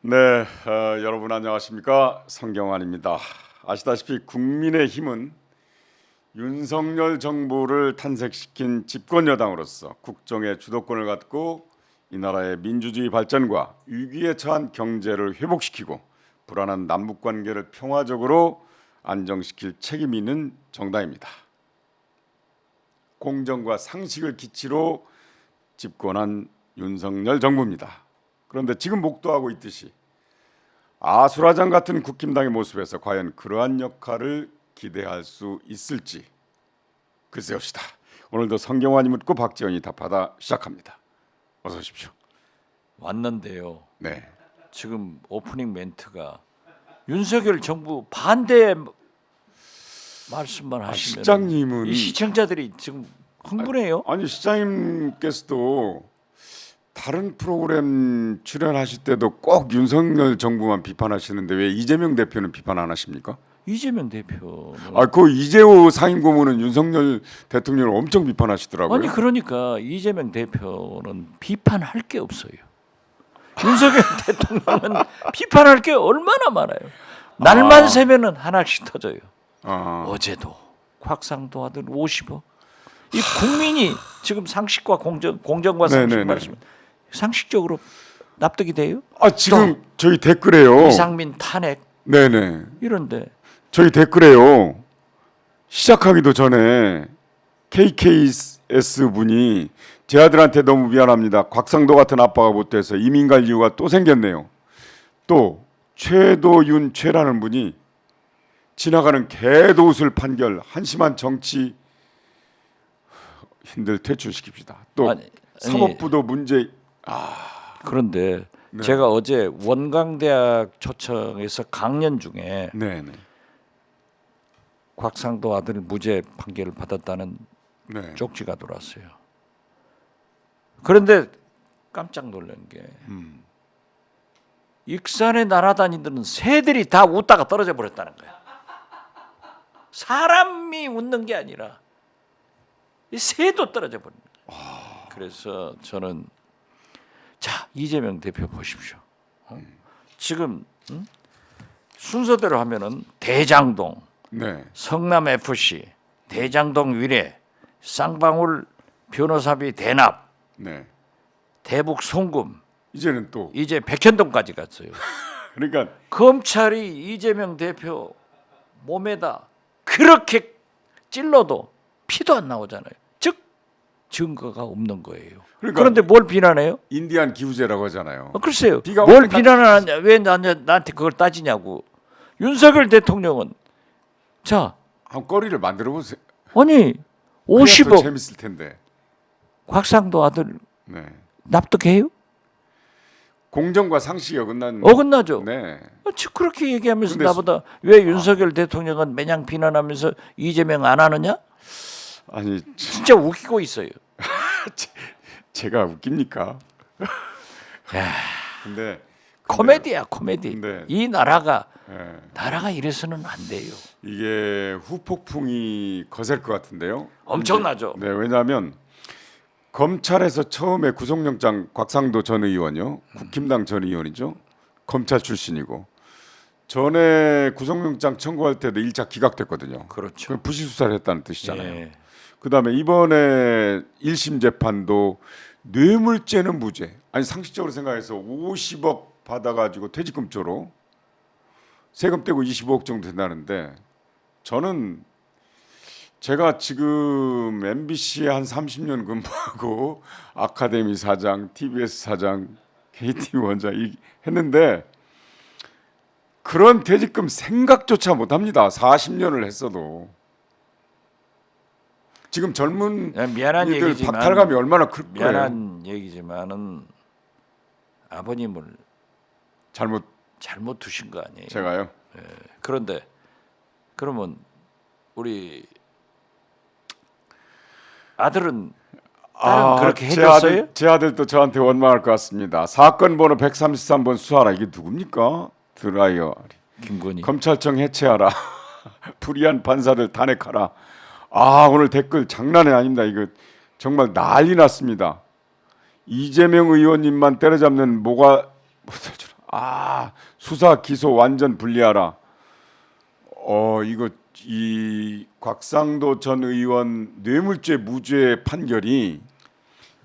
네, 여러분 안녕하십니까? 성경환입니다. 아시다시피 국민의힘은 윤석열 정부를 탄생시킨 집권 여당으로서 국정의 주도권을 갖고 이 나라의 민주주의 발전과 위기에 처한 경제를 회복시키고 불안한 남북 관계를 평화적으로 안정시킬 책임이 있는 정당입니다. 공정과 상식을 기치로 집권한 윤석열 정부입니다. 그런데 지금 목도하고 있듯이 아수라장 같은 국힘당의 모습에서 과연 그러한 역할을 기대할 수 있을지 글쎄옵시다. 오늘도 성경환이 묻고 박지원이 답하다 시작합니다. 어서 오십시오. 왔는데요. 네. 지금 오프닝 멘트가 윤석열 정부 반대 말씀만 하시면 시장님은 이 시청자들이 지금 흥분해요. 아니 시장님께서도 다른 프로그램 출연하실 때도 꼭 윤석열 정부만 비판하시는데 왜 이재명 대표는 비판 안 하십니까? 이재명 대표는 그 이재호 상임고문은 윤석열 대통령을 엄청 비판하시더라고요. 아니 그러니까 이재명 대표는 비판할 게 없어요. 윤석열 대통령은 비판할 게 얼마나 많아요. 날만 새면은 하나씩 터져요. 어제도 곽상도 아들 50억. 이 국민이 지금 상식과 공정과 상식 말씀 상식적으로 납득이 돼요? 지금 저희 댓글에요. 이상민 탄핵 네네. 이런데 저희 댓글에요. 시작하기도 전에 KKS 분이 제 아들한테 너무 미안합니다. 곽상도 같은 아빠가 못돼서 이민 갈 이유가 또 생겼네요. 또 최도윤 최라는 분이 지나가는 개도술 판결 한심한 정치 힘들 퇴출시킵시다. 또 사법부도 문제. 그런데 제가 어제 원광대학 초청에서 강연 중에 곽상도 아들 무죄 판결을 받았다는 쪽지가 들어왔어요. 그런데 깜짝 놀란 게 익산에 날아다니던 새들이 다 웃다가 떨어져 버렸다는 거야. 사람이 웃는 게 아니라 이 새도 떨어져 버린 거야. 그래서 저는 자 이재명 대표 보십시오. 지금 순서대로 하면은 대장동, 성남 FC, 대장동 위례, 쌍방울 변호사비 대납, 대북 송금, 이제는 또 이제 백현동까지 갔어요. 그러니까 검찰이 이재명 대표 몸에다 그렇게 찔러도 피도 안 나오잖아요. 즉 증거가 없는 거예요. 그런데 뭘 비난해요? 인디안 기후제라고 하잖아요. 글쎄요. 뭘 비난을 하냐? 왜 나한테 그걸 따지냐고. 윤석열 대통령은 자, 한 거리를 만들어 보세요. 아니 50억 재밌을 텐데. 곽상도 아들 납득해요? 공정과 상식이 어긋나죠. 네. 그렇게 얘기하면서 나보다 왜 윤석열 대통령은 매냥 비난하면서 이재명 안 하느냐? 아니 진짜 웃기고 있어요. 제가 웃깁니까? 근데 코미디야 코미디. 이 나라가 이래서는 안 돼요. 이게 후폭풍이 거셀 것 같은데요. 엄청나죠. 네, 왜냐하면 검찰에서 처음에 구속영장 곽상도 전 의원요, 국힘당 전 의원이죠, 검찰 출신이고 전에 구속영장 청구할 때도 1차 기각됐거든요. 그렇죠. 부실 수사를 했다는 뜻이잖아요. 그다음에 이번에 1심 재판도 뇌물죄는 무죄. 아니 상식적으로 생각해서 50억 받아가지고 퇴직금조로 세금 떼고 25억 정도 된다는데 저는 제가 지금 MBC에 한 30년 근무하고 아카데미 사장, TBS 사장, KT 원장 했는데 그런 퇴직금 생각조차 못합니다. 40년을 했어도. 지금 젊은 미안한 얘기지만 박탈감이 얼마나 클 거예요. 미안한 얘기지만은 아버님을 잘못 두신 거 아니에요? 제가요? 그런데 그러면 우리 아들은 딸은 그렇게 해줬어요? 제 아들도 저한테 원망할 것 같습니다. 사건 번호 133번 수사하라. 이게 누굽니까? 드라이어. 김건희. 검찰청 해체하라. 불의한 판사들 탄핵하라. 오늘 댓글 장난이 아닙니다. 이거 정말 난리 났습니다. 이재명 의원님만 때려잡는 수사 기소 완전 분리하라. 이거 이 곽상도 전 의원 뇌물죄 무죄 판결이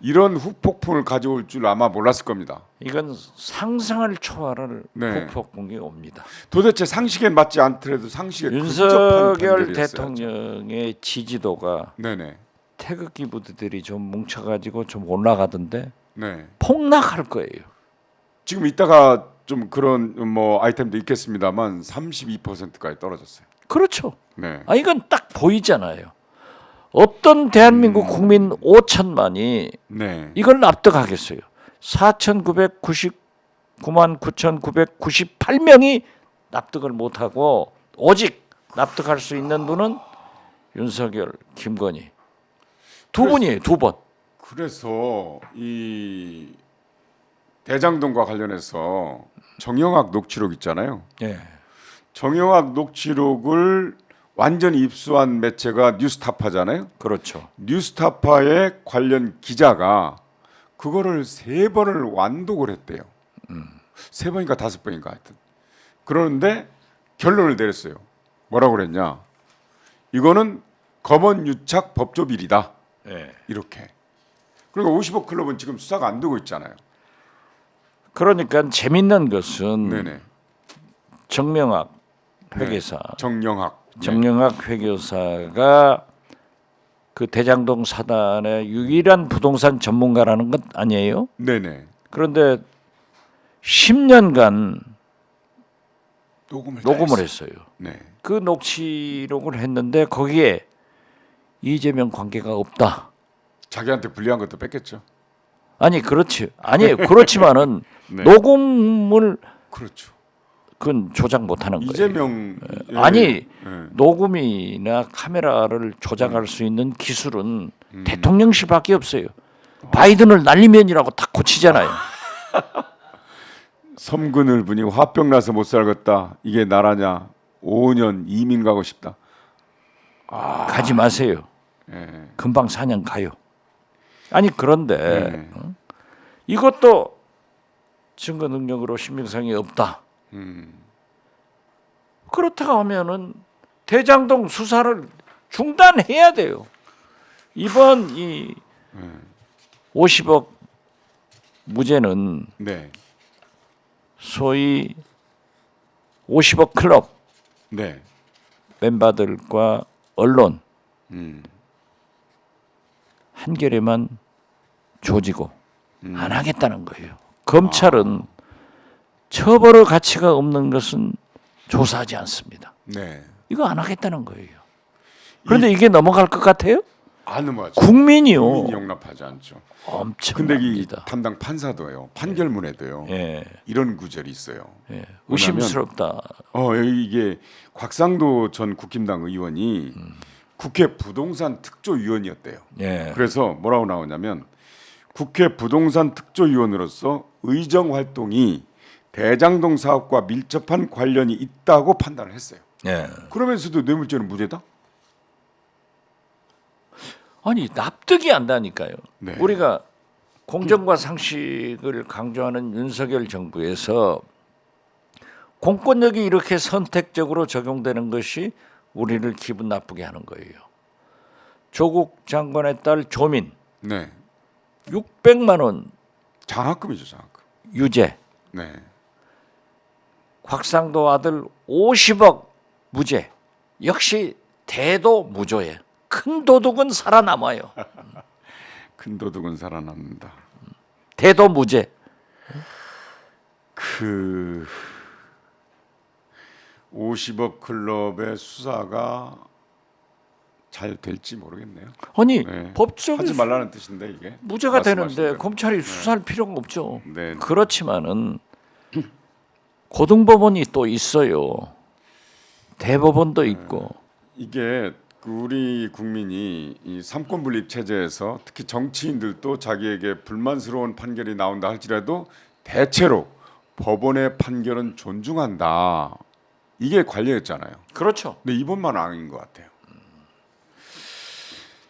이런 후폭풍을 가져올 줄 아마 몰랐을 겁니다. 이건 상상을 초월할 네. 후폭풍이 옵니다. 도대체 상식에 맞지 않더라도 상식에 윤석열 근접한 판결이었어야죠. 대통령의 지지도가 네네. 태극기 부대들이 좀 뭉쳐가지고 좀 올라가던데 네. 폭락할 거예요. 지금 이따가 좀 그런 뭐 아이템도 있겠습니다만 32%까지 떨어졌어요. 그렇죠. 네. 이건 딱 보이잖아요. 어떤 대한민국 국민 5천만이 네. 이걸 납득하겠어요. 4,999만 9,998명이 납득을 못하고 오직 납득할 수 있는 분은 윤석열, 김건희 두 분이에요. 두 번. 그래서 이 대장동과 관련해서 정영학 녹취록 있잖아요. 예. 정영학 녹취록을 완전히 입수한 매체가 뉴스타파잖아요. 그렇죠. 뉴스타파의 관련 기자가 그거를 3번을 완독을 했대요. 3번인가 5번인가 하여튼. 그러는데 결론을 내렸어요. 뭐라고 그랬냐? 이거는 검언 유착 법조 비리다. 예. 이렇게. 그러니까 50억 클럽은 지금 수사가 안 되고 있잖아요. 그러니까 재밌는 것은 네네. 정명학 회계사, 정영학. 정영학 회계사가 그 대장동 사단의 유일한 부동산 전문가라는 것 아니에요? 네네. 그런데 10년간 녹음을 녹음을 했어요. 네. 그 녹취록을 했는데 거기에 이재명 관계가 없다. 자기한테 불리한 것도 뺐겠죠. 아니 그렇지. 아니 그렇지만은 네. 녹음을 그렇죠. 그건 조작 못하는 거예요. 이재명 아니 예. 녹음이나 카메라를 조작할 수 있는 기술은 대통령실밖에 없어요. 바이든을 날리면이라고 다 고치잖아요. 섬근을 분이 화병 나서 못 살겠다. 이게 나라냐? 5년 이민 가고 싶다. 가지 마세요. 예. 금방 4년 가요. 아니 그런데 네. 이것도 증거 능력으로 신빙성이 없다. 그렇다고 하면은 대장동 수사를 중단해야 돼요. 이번 이 50억 무죄는 네. 소위 50억 클럽 네. 멤버들과 언론 음. 한겨레만 조지고 안 하겠다는 거예요. 검찰은 처벌의 가치가 없는 것은 조사하지 않습니다. 네. 이거 안 하겠다는 거예요. 그런데 이게 넘어갈 것 같아요? 안 넘어가죠. 국민이요. 국민이 용납하지 않죠. 근데 이 엄청납니다. 담당 판사도요. 판결문에도요. 예, 이런 구절이 있어요. 예. 의심스럽다. 이게 곽상도 전 국힘당 의원이 국회 부동산 특조위원이었대요. 예. 그래서 뭐라고 나오냐면 국회 부동산 특조위원으로서 의정 활동이 대장동 사업과 밀접한 관련이 있다고 판단을 했어요. 예. 그러면서도 뇌물죄는 무죄다? 아니 납득이 안 다니까요. 네. 우리가 공정과 상식을 강조하는 윤석열 정부에서 공권력이 이렇게 선택적으로 적용되는 것이 우리를 기분 나쁘게 하는 거예요. 조국 장관의 딸 조민 네. 600만 원 장학금이죠, 장학금. 유죄. 네. 곽상도 아들 50억 무죄. 역시 대도 무죄에 큰 도둑은 살아남아요. 큰 도둑은 살아남는다. 대도 무죄. 그 50억 클럽의 수사가 잘 될지 모르겠네요. 아니 네. 법적인 하지 말라는 뜻인데 이게 무죄가 말씀하신 되는데 대로. 검찰이 수사할 필요가 없죠. 네. 그렇지만은 고등법원이 또 있어요. 대법원도 있고. 이게 그 우리 국민이 이 삼권 분립 체제에서 특히 정치인들도 자기에게 불만스러운 판결이 나온다 할지라도 대체로 법원의 판결은 존중한다. 이게 관례였잖아요. 그렇죠. 근데 이번만 아닌 것 같아요.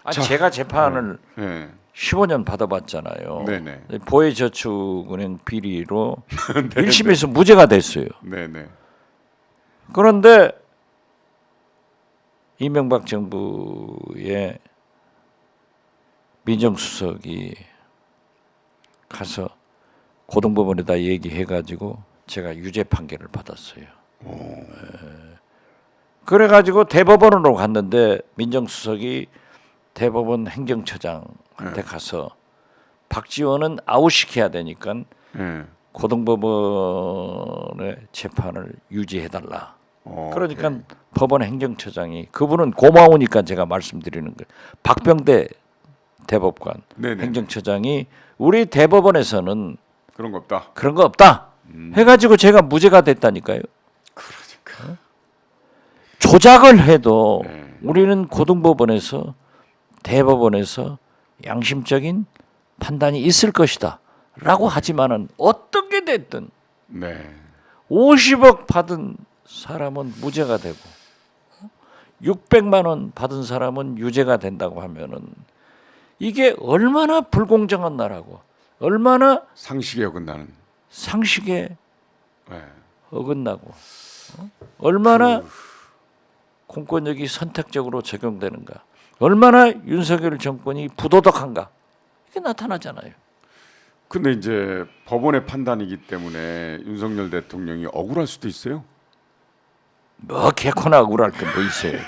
아니, 자, 제가 재판을 네. 15년 받아봤잖아요. 네네. 보혜저축은행 비리로 1심에서 무죄가 됐어요. 네네. 그런데 이명박 정부의 민정수석이 가서 고등법원에다 얘기해가지고 제가 유죄 판결을 받았어요. 그래가지고 대법원으로 갔는데 민정수석이 대법원 행정처장한테 가서 박지원은 아웃시켜야 되니까 네. 고등법원의 재판을 유지해달라. 그러니까 오케이. 법원 행정처장이 그분은 고마우니까 제가 말씀드리는 거예요. 박병대 대법관 네네. 행정처장이 우리 대법원에서는 그런 거 없다. 그런 거 없다 해가지고 제가 무죄가 됐다니까요. 그러니까. 조작을 해도 네. 우리는 고등법원에서 대법원에서 양심적인 판단이 있을 것이다 라고 하지만은 어떻게 됐든 네. 50억 받은 사람은 무죄가 되고 600만 원 받은 사람은 유죄가 된다고 하면은 이게 얼마나 불공정한 나라고 얼마나 상식에 어긋나는. 상식에 네. 어긋나고 얼마나 공권력이 선택적으로 적용되는가 얼마나 윤석열 정권이 부도덕한가 이게 나타나잖아요. 근데 이제 법원의 판단이기 때문에 윤석열 대통령이 억울할 수도 있어요. 뭐 개코나 억울할 게 뭐 있어요.